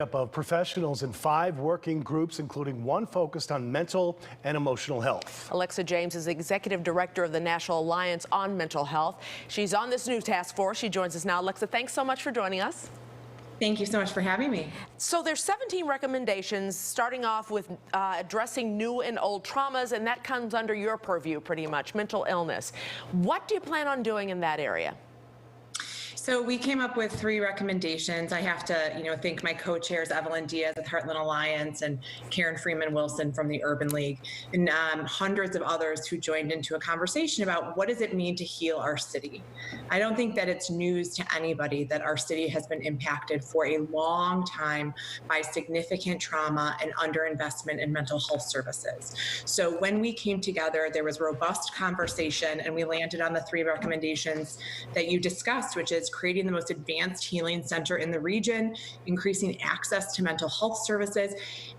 Of professionals in 5 working groups, including one focused on mental and emotional health. Alexa James is the executive director of the National Alliance on Mental Health. She's on this new task force. She joins us now. Alexa, thanks so much for joining us. Thank you so much for having me. So there's 17 recommendations, starting off with addressing new and old traumas, and that comes under your purview pretty much, mental illness. What do you plan on doing in that area? So we came up with 3 recommendations. I have to, thank my co-chairs, Evelyn Diaz with Heartland Alliance and Karen Freeman Wilson from the Urban League, and hundreds of others who joined into a conversation about what does it mean to heal our city. I don't think that it's news to anybody that our city has been impacted for a long time by significant trauma and underinvestment in mental health services. So when we came together, there was robust conversation, and we landed on the 3 recommendations that you discussed, which is creating the most advanced healing center in the region, increasing access to mental health services,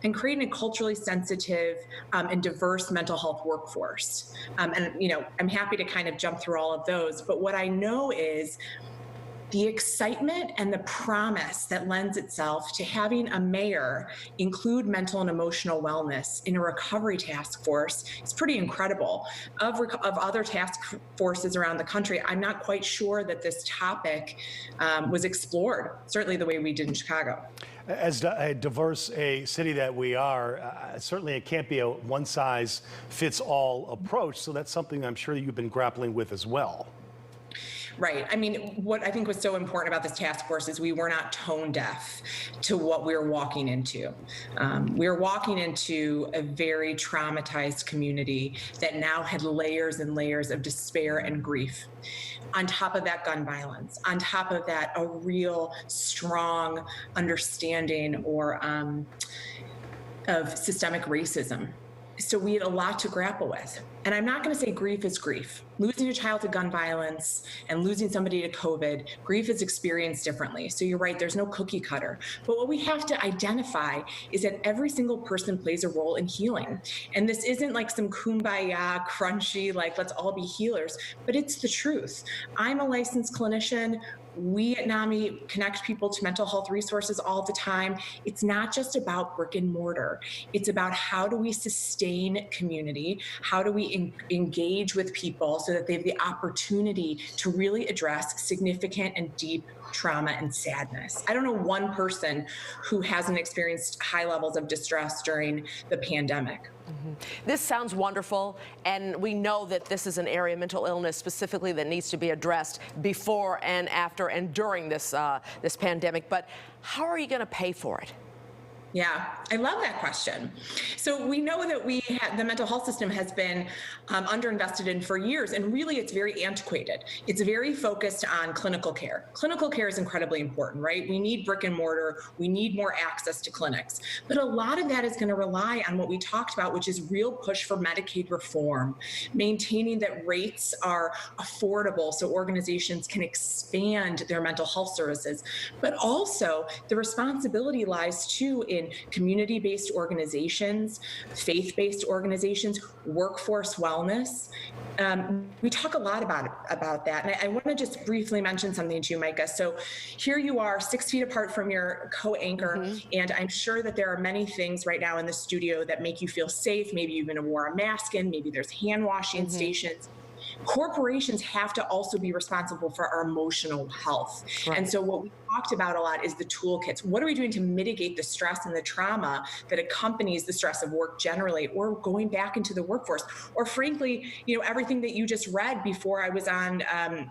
and creating a culturally sensitive and diverse mental health workforce. I'm happy to kind of jump through all of those, but what I know is the excitement and the promise that lends itself to having a mayor include mental and emotional wellness in a recovery task force is pretty incredible. Of other task forces around the country, I'm not quite sure that this topic was explored, certainly the way we did in Chicago. As a diverse a city that we are, certainly it can't be a one-size-fits-all approach, so that's something I'm sure you've been grappling with as well. Right. I mean, what I think was so important about this task force is we were not tone deaf to what we were walking into. We were walking into a very traumatized community that now had layers and layers of despair and grief. On top of that, gun violence. On top of that, a real strong understanding of systemic racism. So we had a lot to grapple with. And I'm not going to say grief is grief. Losing a child to gun violence and losing somebody to COVID, grief is experienced differently. So you're right, there's no cookie cutter. But what we have to identify is that every single person plays a role in healing. And this isn't like some kumbaya, crunchy, like let's all be healers, but it's the truth. I'm a licensed clinician. We at NAMI connect people to mental health resources all the time. It's not just about brick and mortar. It's about how do we sustain community? How do we engage with people so that they have the opportunity to really address significant and deep trauma and sadness? I don't know one person who hasn't experienced high levels of distress during the pandemic. This sounds wonderful, and we know that this is an area, mental illness specifically, that needs to be addressed before and after and during this this pandemic. But how are you going to pay for it? Yeah, I love that question. So we know that the mental health system has been underinvested in for years, and really it's very antiquated. It's very focused on clinical care. Clinical care is incredibly important, right? We need brick and mortar. We need more access to clinics. But a lot of that is going to rely on what we talked about, which is real push for Medicaid reform, maintaining that rates are affordable so organizations can expand their mental health services. But also the responsibility lies too in community-based organizations, faith-based organizations, workforce wellness. We talk a lot about that. And I want to just briefly mention something to you, Micah. So here you are 6 feet apart from your co-anchor, and I'm sure that there are many things right now in the studio that make you feel safe. Maybe you've been wore a mask in, maybe there's hand washing stations. Corporations have to also be responsible for our emotional health. Right. And so what we talked about a lot is the toolkits. What are we doing to mitigate the stress and the trauma that accompanies the stress of work generally, or going back into the workforce, or frankly, everything that you just read before I was on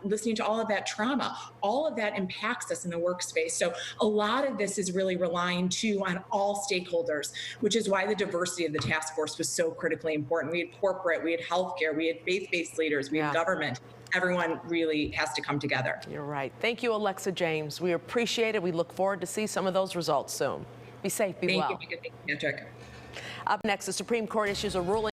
listening to all of that trauma, all of that impacts us in the workspace. So a lot of this is really relying too on all stakeholders, which is why the diversity of the task force was so critically important. We had corporate, we had healthcare, we had faith-based leaders, we had government. Everyone really has to come together. You're right. Thank you, Alexa James. We appreciate it. We look forward to see some of those results soon. Be safe, be well. Thank you, Patrick. Up next, the Supreme Court issues a ruling